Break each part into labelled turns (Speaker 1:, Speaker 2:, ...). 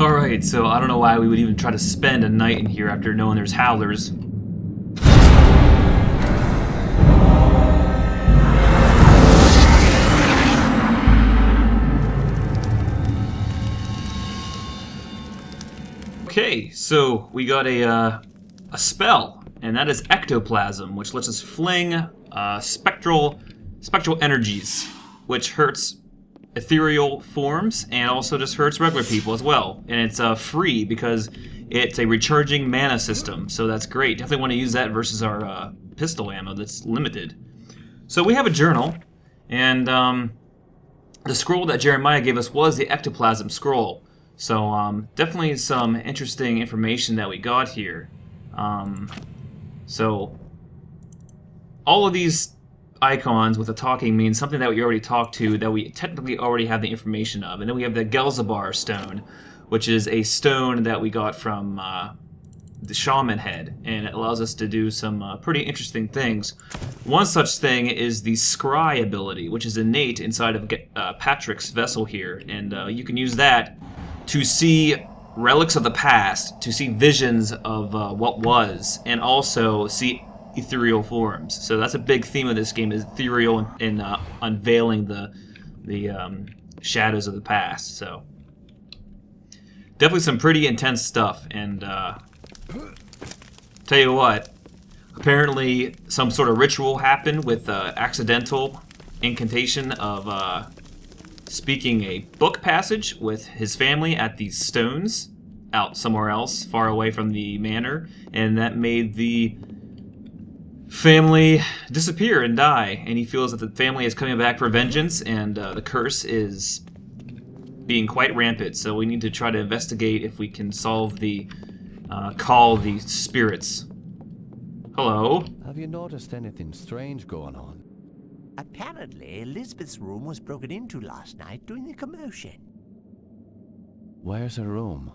Speaker 1: Alright, so I don't know why we would even try to spend a night in here after knowing there's howlers. Okay, so we got a spell, and that is ectoplasm, which lets us fling spectral energies, which hurts ethereal forms and also just hurts regular people as well. And it's free because it's a recharging mana system, so that's great. Definitely want to use that versus our pistol ammo that's limited. So we have a journal, and the scroll that Jeremiah gave us was the ectoplasm scroll. So definitely some interesting information that we got here. So all of these icons with the talking means something that we already talked to, that we technically already have the information of. And then we have the Gelzabar stone, which is a stone that we got from the shaman head, and it allows us to do some pretty interesting things. One such thing is the scry ability, which is innate inside of Patrick's vessel here, and you can use that to see relics of the past, to see visions of what was, and also see ethereal forms. So that's a big theme of this game, is ethereal and unveiling the shadows of the past. So definitely some pretty intense stuff. And tell you what, apparently some sort of ritual happened with accidental incantation of speaking a book passage with his family at these stones out somewhere else, far away from the manor, and that made the family disappear and die, and he feels that the family is coming back for vengeance, and the curse is being quite rampant, so we need to try to investigate if we can solve the call the spirits. Hello?
Speaker 2: Have you noticed anything strange going on?
Speaker 3: Apparently, Lizbeth's room was broken into last night during the commotion.
Speaker 2: Where's her room?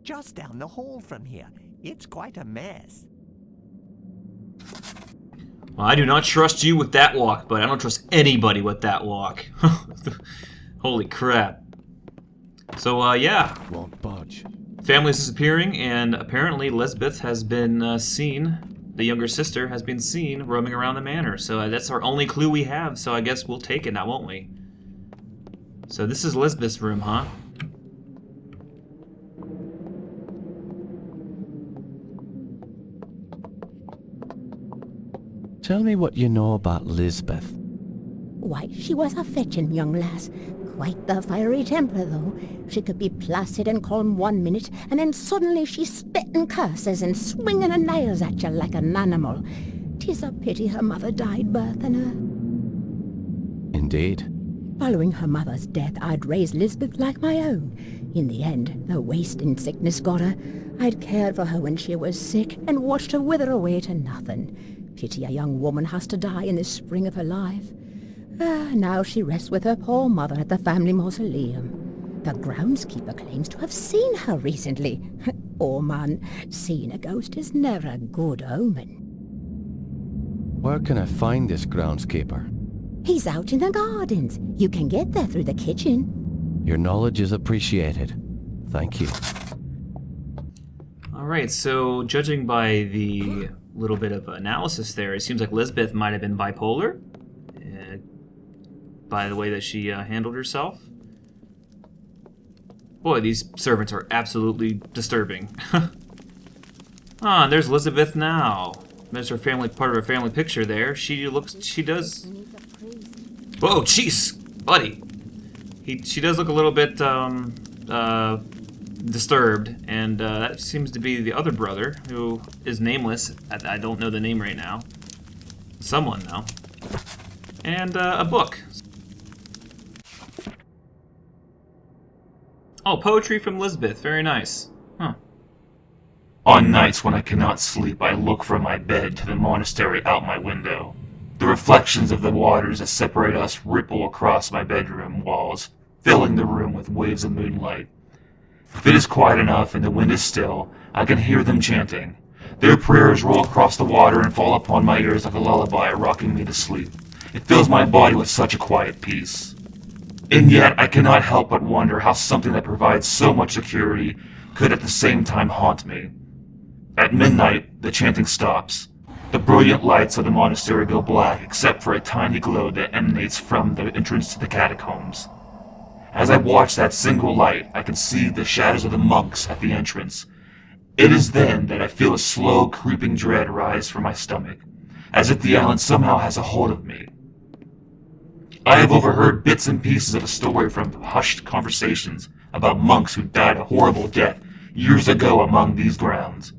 Speaker 3: Just down the hall from here. It's quite a mess.
Speaker 1: Well, I do not trust you with that walk, but I don't trust anybody with that walk. Holy crap. So, yeah.
Speaker 2: Won't budge.
Speaker 1: Family's disappearing, and apparently Lizbeth has been seen, the younger sister has been seen roaming around the manor. So that's our only clue we have, so I guess we'll take it now, won't we? So this is Lizbeth's room, huh?
Speaker 2: Tell me what you know about Lizbeth.
Speaker 4: Why, she was a fetching young lass. Quite the fiery temper, though. She could be placid and calm 1 minute, and then suddenly she's spitting curses and swinging her nails at you like an animal. 'Tis a pity her mother died birthing her.
Speaker 2: Indeed.
Speaker 4: Following her mother's death, I'd raised Lizbeth like my own. In the end, the wasting sickness got her. I'd cared for her when she was sick and watched her wither away to nothing. Pity a young woman has to die in the spring of her life. Now she rests with her poor mother at the family mausoleum. The groundskeeper claims to have seen her recently. Oh man, seeing a ghost is never a good omen.
Speaker 2: Where can I find this groundskeeper?
Speaker 4: He's out in the gardens. You can get there through the kitchen.
Speaker 2: Your knowledge is appreciated. Thank you.
Speaker 1: Alright, so judging by the little bit of analysis there, it seems like Lizbeth might have been bipolar, by the way that she handled herself. Boy, these servants are absolutely disturbing. Ah, there's Elizabeth now. There's her family, part of her family picture there. She does... Whoa, jeez, buddy. She does look a little bit disturbed, and that seems to be the other brother, who is nameless. I don't know the name right now. Someone, though. And a book. Oh, poetry from Lizbeth. Very nice. Huh.
Speaker 5: On nights when I cannot sleep, I look from my bed to the monastery out my window. The reflections of the waters that separate us ripple across my bedroom walls, filling the room with waves of moonlight. If it is quiet enough and the wind is still, I can hear them chanting. Their prayers roll across the water and fall upon my ears like a lullaby, rocking me to sleep. It fills my body with such a quiet peace. And yet I cannot help but wonder how something that provides so much security could at the same time haunt me. At midnight, the chanting stops. The brilliant lights of the monastery go black except for a tiny glow that emanates from the entrance to the catacombs. As I watch that single light, I can see the shadows of the monks at the entrance. It is then that I feel a slow, creeping dread rise from my stomach, as if the island somehow has a hold of me. I have overheard bits and pieces of a story from hushed conversations about monks who died a horrible death years ago among these grounds.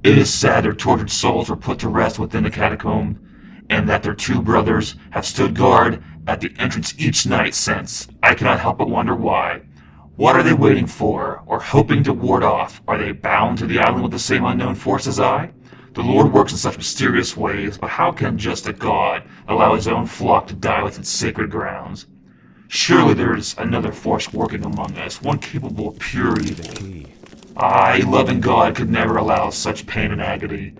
Speaker 5: It is said their tortured souls were put to rest within the catacomb, and that their two brothers have stood guard at the entrance each night since. I cannot help but wonder why. What are they waiting for, or hoping to ward off? Are they bound to the island with the same unknown force as I? The Lord works in such mysterious ways, but how can just a god allow his own flock to die within sacred grounds? Surely there is another force working among us, one capable of pure evil. I, loving God, could never allow such pain and agony.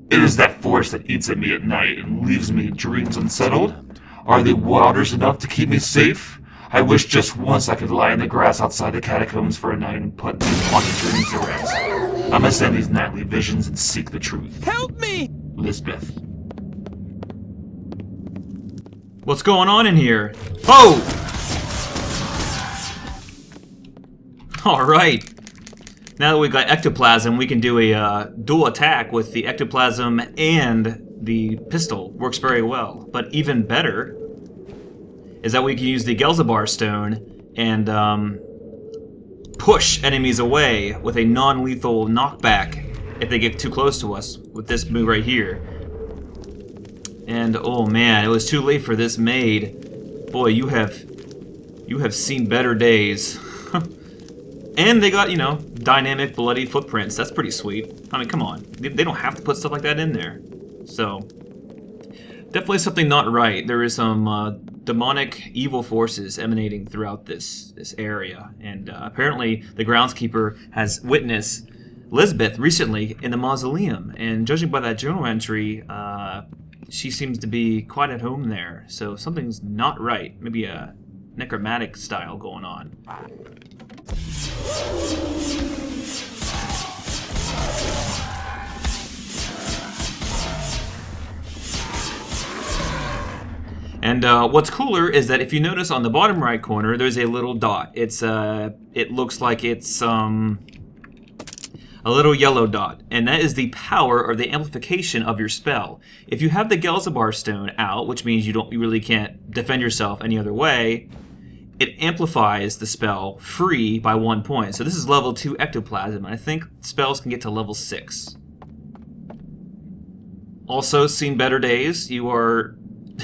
Speaker 5: It is that force that eats at me at night and leaves me dreams unsettled. Are they waters enough to keep me safe? I wish just once I could lie in the grass outside the catacombs for a night and put these haunted dreams to rest. I must end these nightly visions and seek the truth.
Speaker 6: Help me!
Speaker 5: Lizbeth.
Speaker 1: What's going on in here? Oh! Alright. Now that we've got ectoplasm, we can do a dual attack with the ectoplasm and the pistol. Works very well. But even better is that we can use the Gelzabar stone and push enemies away with a non-lethal knockback if they get too close to us with this move right here. And oh man, it was too late for this maid. Boy, you have seen better days. And they got, you know, dynamic bloody footprints. That's pretty sweet. I mean, come on. They don't have to put stuff like that in there. So, definitely something not right. There is some demonic evil forces emanating throughout this area. And apparently the groundskeeper has witnessed Lizbeth recently in the mausoleum. And judging by that journal entry, she seems to be quite at home there. So something's not right. Maybe a necromantic style going on. And what's cooler is that if you notice on the bottom right corner, there's a little dot. It looks like it's a little yellow dot, and that is the power or the amplification of your spell. If you have the Gelzabar stone out, which means you really can't defend yourself any other way, it amplifies the spell free by 1 point. So this is level 2 ectoplasm, and I think spells can get to level 6. Also, seen better days. You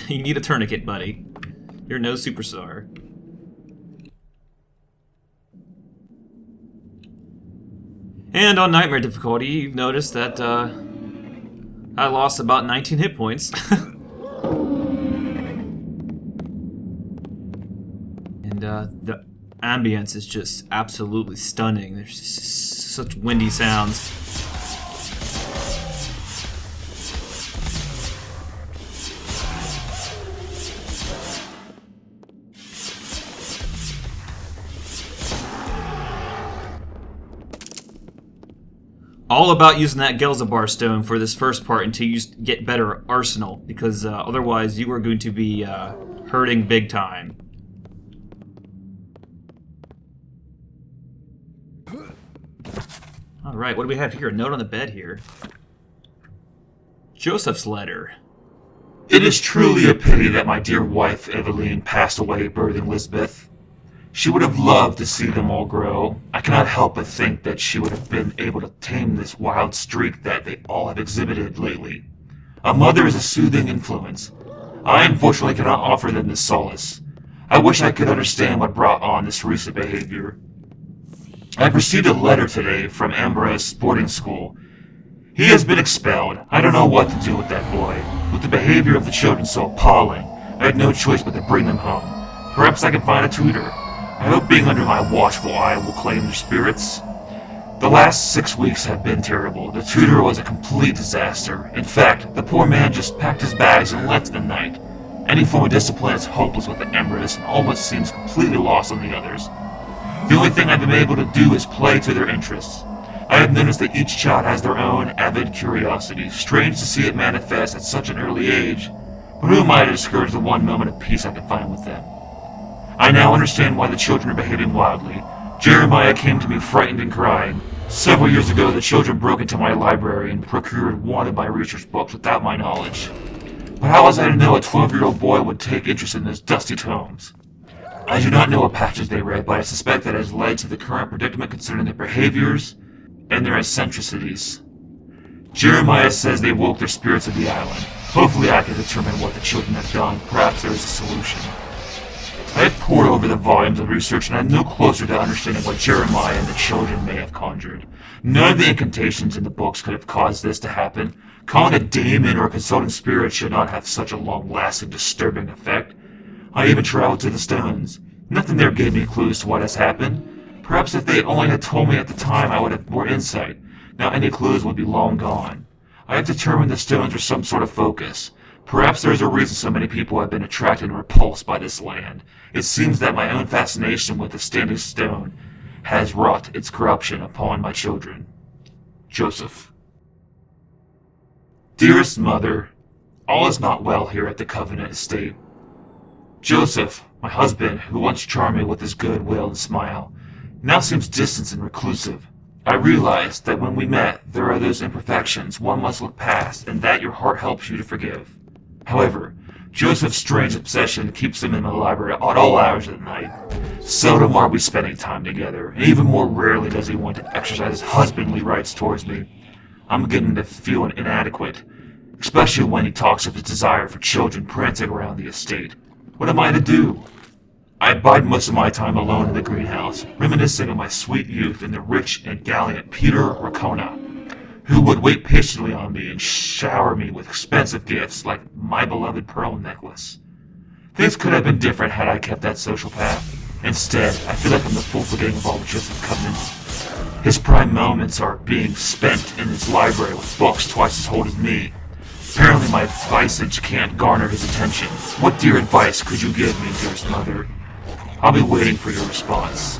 Speaker 1: need a tourniquet, buddy. You're no superstar. And on nightmare difficulty, you've noticed that I lost about 19 hit points. The ambience is just absolutely stunning. There's just such windy sounds. All about using that Gelzabar stone for this first part until you get better arsenal, because otherwise you are going to be hurting big time. Alright, what do we have here? A note on the bed here. Joseph's letter.
Speaker 5: It is truly a pity that my dear wife, Eveline, passed away birthing Lizbeth. She would have loved to see them all grow. I cannot help but think that she would have been able to tame this wild streak that they all have exhibited lately. A mother is a soothing influence. I unfortunately cannot offer them this solace. I wish I could understand what brought on this recent behavior. I have received a letter today from Ambrose boarding school. He has been expelled. I don't know what to do with that boy. With the behavior of the children so appalling, I had no choice but to bring them home. Perhaps I can find a tutor. I hope being under my watchful eye will claim their spirits. The last 6 weeks have been terrible. The tutor was a complete disaster. In fact, the poor man just packed his bags and left in the night. Any form of discipline is hopeless with the Empress and almost seems completely lost on the others. The only thing I've been able to do is play to their interests. I have noticed that each child has their own avid curiosity, strange to see it manifest at such an early age. But who am I to discourage the one moment of peace I can find with them? I now understand why the children are behaving wildly. Jeremiah came to me frightened and crying. Several years ago, the children broke into my library and procured one of my research books without my knowledge. But how was I to know a 12-year-old boy would take interest in those dusty tomes? I do not know what passage they read, but I suspect that it has led to the current predicament concerning their behaviors and their eccentricities. Jeremiah says they woke their spirits of the island. Hopefully I can determine what the children have done. Perhaps there is a solution. I have pored over the volumes of research and I'm no closer to understanding what Jeremiah and the children may have conjured. None of the incantations in the books could have caused this to happen. Calling a daemon or a consulting spirit should not have such a long-lasting, disturbing effect. I even traveled to the stones. Nothing there gave me clues to what has happened. Perhaps if they only had told me at the time, I would have more insight. Now any clues would be long gone. I have determined the stones are some sort of focus. Perhaps there is a reason so many people have been attracted and repulsed by this land. It seems that my own fascination with the standing stone has wrought its corruption upon my children. Joseph. Dearest Mother, all is not well here at the Covenant Estate. Joseph, my husband, who once charmed me with his good will and smile, now seems distant and reclusive. I realize that when we met, there are those imperfections one must look past, and that your heart helps you to forgive. However, Joseph's strange obsession keeps him in the library at all hours of the night. Seldom are we spending time together, and even more rarely does he want to exercise his husbandly rights towards me. I'm beginning to feel inadequate, especially when he talks of his desire for children prancing around the estate. What am I to do? I abide most of my time alone in the greenhouse, reminiscing of my sweet youth and the rich and gallant Peter Racona, who would wait patiently on me and shower me with expensive gifts like my beloved pearl necklace. Things could have been different had I kept that social path. Instead, I feel like I'm the fool for getting involved with Joseph Covenant. His prime moments are being spent in his library with books twice as old as me. Apparently my visage can't garner his attention. What dear advice could you give me, dearest mother? I'll be waiting for your response.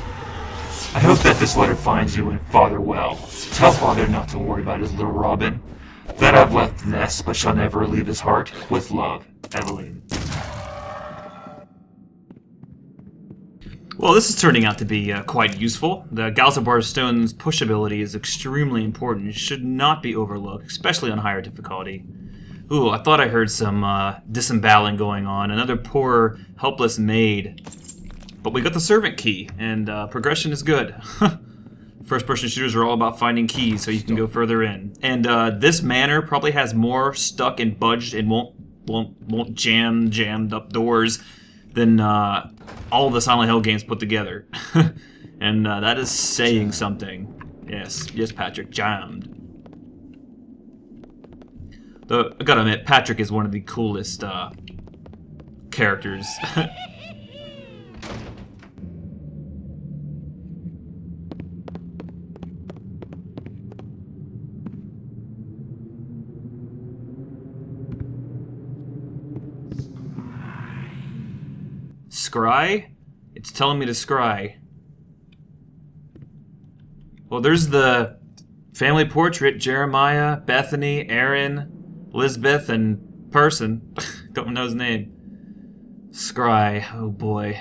Speaker 5: I hope that this letter finds you and Father well. Tell Father not to worry about his little Robin. That I've left the nest, but shall never leave his heart. With love, Evelyn.
Speaker 1: Well, this is turning out to be quite useful. The Galloway Stone's push ability is extremely important. It should not be overlooked, especially on higher difficulty. Ooh, I thought I heard some disemboweling going on. Another poor, helpless maid. But we got the servant key, and progression is good. First-person shooters are all about finding keys so you can go further in. And this manor probably has more stuck and budged and won't jammed up doors than all the Silent Hill games put together. And that is saying something. Yes, Patrick, jammed. Though, I gotta admit, Patrick is one of the coolest characters. Scry? It's telling me to scry. Well, there's the family portrait. Jeremiah, Bethany, Aaron, Lizbeth, and person. Don't know his name. Scry. Oh boy.